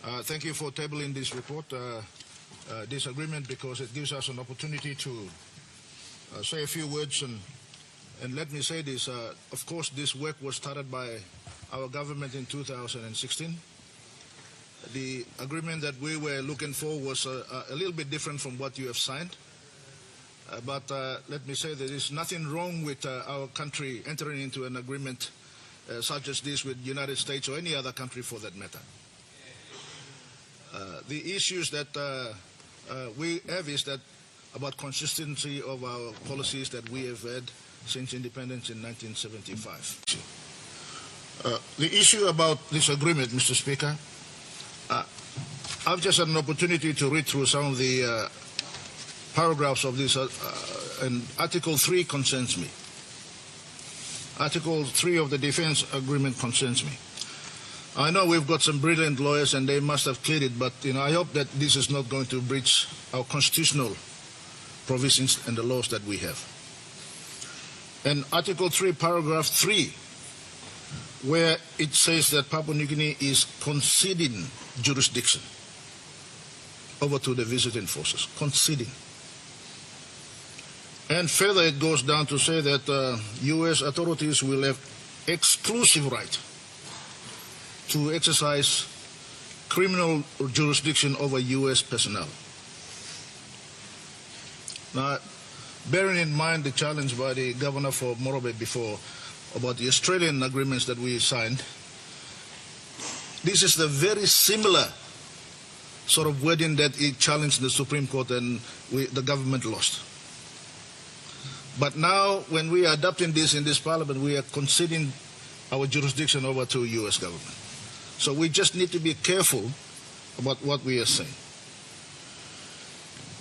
Thank you for tabling this report, this agreement, because it gives us an opportunity to say a few words. And let me say this, of course, this work was started by our government in 2016. The agreement that we were looking for was a little bit different from what you have signed. But let me say there is nothing wrong with our country entering into an agreement such as this with the United States or any other country for that matter. The issues that we have is that about consistency of our policies that we have had since independence in 1975. The issue about this agreement, Mr. Speaker, I've just had an opportunity to read through some of the paragraphs of this, and Article 3 concerns me. Article 3 of the Defense Agreement concerns me. I know we've got some brilliant lawyers and they must have cleared it, but I hope that this is not going to breach our constitutional provisions and the laws that we have. And Article 3, Paragraph 3, where it says that Papua New Guinea is conceding jurisdiction over to the visiting forces, conceding. And further it goes down to say that U.S. authorities will have exclusive right to exercise criminal jurisdiction over U.S. personnel. Now, bearing in mind the challenge by the governor for Morobe before about the Australian agreements that we signed, this is the very similar sort of wording that it challenged the Supreme Court and the government lost. But now, when we are adopting this in this parliament, we are conceding our jurisdiction over to U.S. government. So we just need to be careful about what we are saying.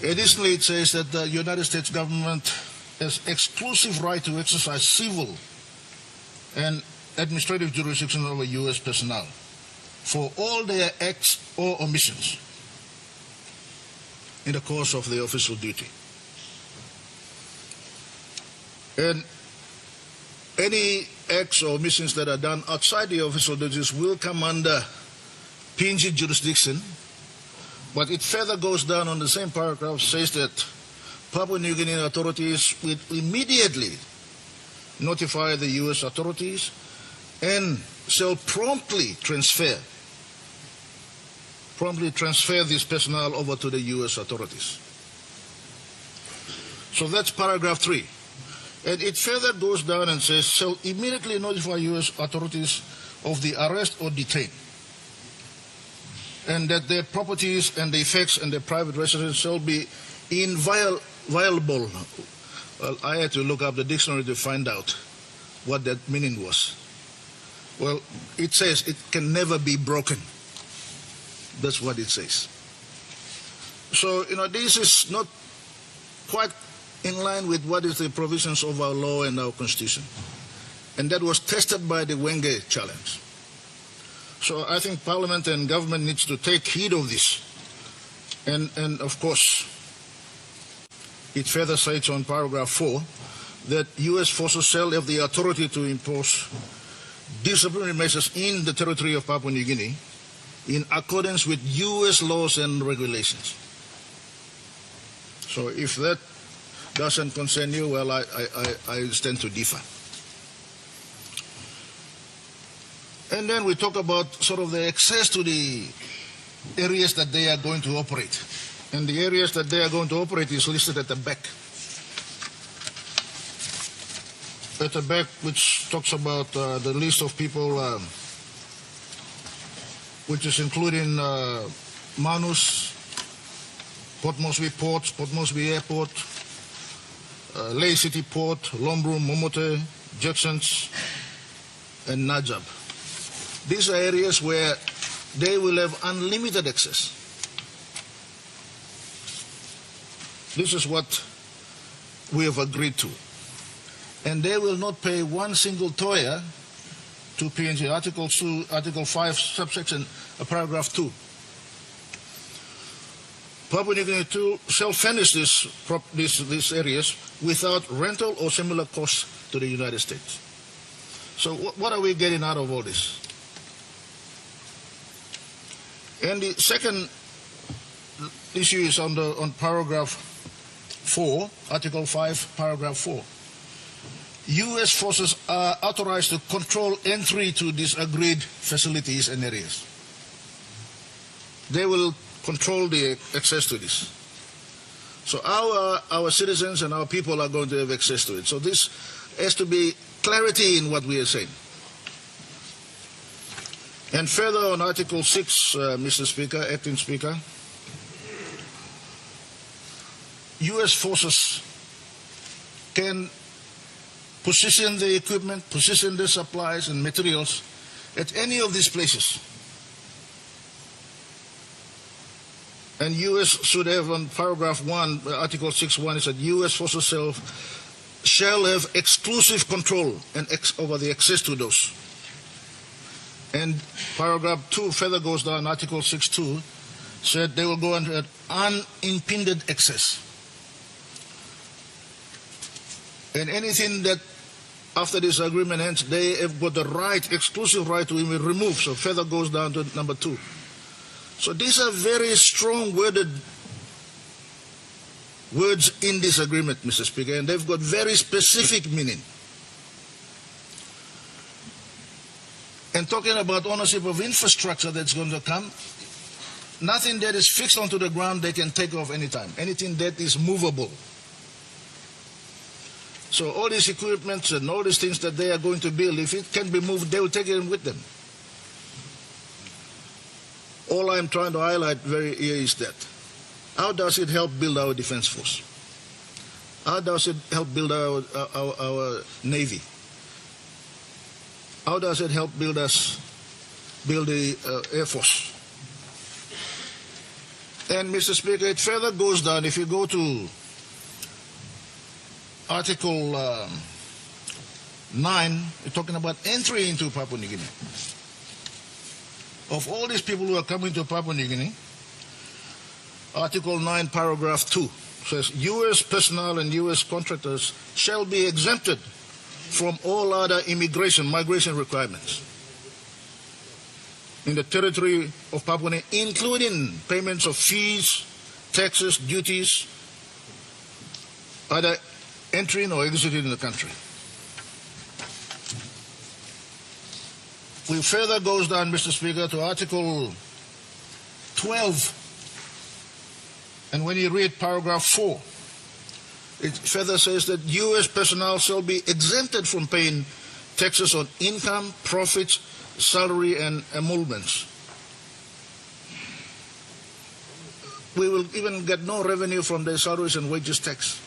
Additionally, it says that the United States government has exclusive right to exercise civil and administrative jurisdiction over U.S. personnel for all their acts or omissions in the course of their official duty. And any acts or omissions that are done outside the official duties will come under PNG jurisdiction, but it further goes down on the same paragraph, says that Papua New Guinea authorities will immediately notify the U.S. authorities and shall promptly transfer this personnel over to the U.S. authorities. So that's paragraph 3. And it further goes down and says, shall immediately notify U.S. authorities of the arrest or detain, and that their properties and the effects and their private residence shall be inviolable. Well, I had to look up the dictionary to find out what that meaning was. Well, it says it can never be broken. That's what it says. So, this is not quite in line with what is the provisions of our law and our constitution. And that was tested by the Wenge challenge. So I think Parliament and government needs to take heed of this. And of course, it further states on paragraph 4 that U.S. forces shall have the authority to impose disciplinary measures in the territory of Papua New Guinea in accordance with U.S. laws and regulations. So if that doesn't concern you, well, I stand to differ. And then we talk about sort of the access to the areas that they are going to operate. And the areas that they are going to operate is listed at the back. At the back, which talks about the list of people, which is including Manus, Port Moresby Port, Port Moresby Airport, Ley City Port, Lombru, Momote, Jacksons, and Najab. These are areas where they will have unlimited access. This is what we have agreed to. And they will not pay one single toya to PNG. Article 5, subsection, paragraph 2. Papua New Guinea too shall furnish these areas without rental or similar costs to the United States. So what are we getting out of all this? And the second issue is on paragraph 4, Article 5, paragraph 4. U.S. forces are authorized to control entry to disagreed facilities and areas. They will control the access to this. So our citizens and our people are going to have access to it. So this has to be clarity in what we are saying. And further on Article 6, Mr. Speaker, Acting Speaker, U.S. forces can position the equipment, position the supplies and materials at any of these places. And U.S. should have on paragraph 1, Article 6.1, it said U.S. forces shall have exclusive control over the access to those. And paragraph 2 further goes down, Article 6.2, said they will go under unimpeded access. And anything that after this agreement ends, they have got the right, exclusive right to even remove. So further goes down to number 2. So these are very strong worded words in this agreement, Mr. Speaker, and they've got very specific meaning. And talking about ownership of infrastructure that's going to come, nothing that is fixed onto the ground they can take off anytime. Anything that is movable. So all these equipments and all these things that they are going to build, if it can be moved, they will take it with them. All I'm trying to highlight here is that how does it help build our defense force? How does it help build our Navy? How does it help build the Air Force? And Mr. Speaker, it further goes down. If you go to Article 9, we're talking about entry into Papua New Guinea. Of all these people who are coming to Papua New Guinea, Article 9, paragraph 2 says, U.S. personnel and U.S. contractors shall be exempted from all other migration requirements in the territory of Papua New Guinea, including payments of fees, taxes, duties, either entering or exiting the country. We further goes down, Mr. Speaker, to Article 12. And when you read paragraph 4, it further says that U.S. personnel shall be exempted from paying taxes on income, profits, salary, and emoluments. We will even get no revenue from their salaries and wages tax.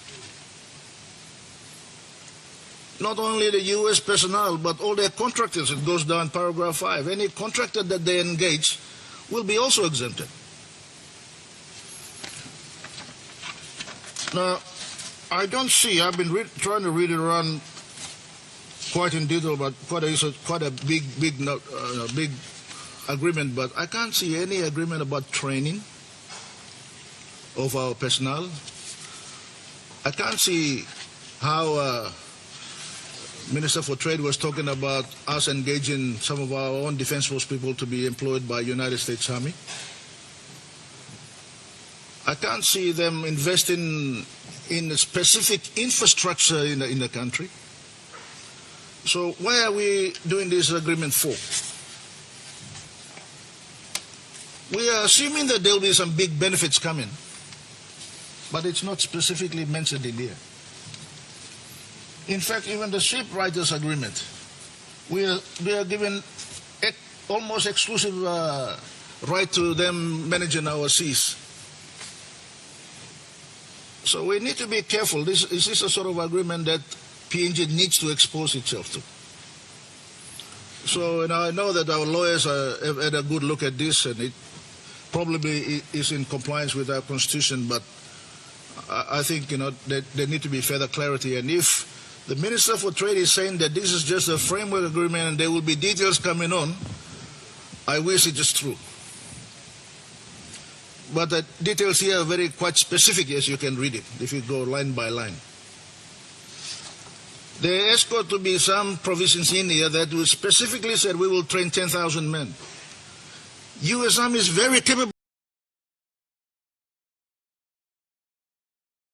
Not only the U.S. personnel, but all their contractors, it goes down paragraph 5. Any contractor that they engage will be also exempted. Now, I don't see, I've been trying to read it around quite in detail, but quite a big agreement, but I can't see any agreement about training of our personnel. I can't see how Minister for Trade was talking about us engaging some of our own Defense Force people to be employed by United States Army. I can't see them investing in a specific infrastructure in the country. So why are we doing this agreement for? We are assuming that there will be some big benefits coming, but it's not specifically mentioned in here. In fact, even the shipwriters agreement, we are given almost exclusive right to them managing our seas. So we need to be careful. This is a sort of agreement that PNG needs to expose itself to. So I know that our lawyers have had a good look at this, and it probably is in compliance with our constitution, but I think there need to be further clarity. And if the Minister for Trade is saying that this is just a framework agreement and there will be details coming on, I wish it is true. But the details here are quite specific, as you can read it, if you go line by line. There has got to be some provisions in here that will specifically said we will train 10,000 men. U.S. Army is very capable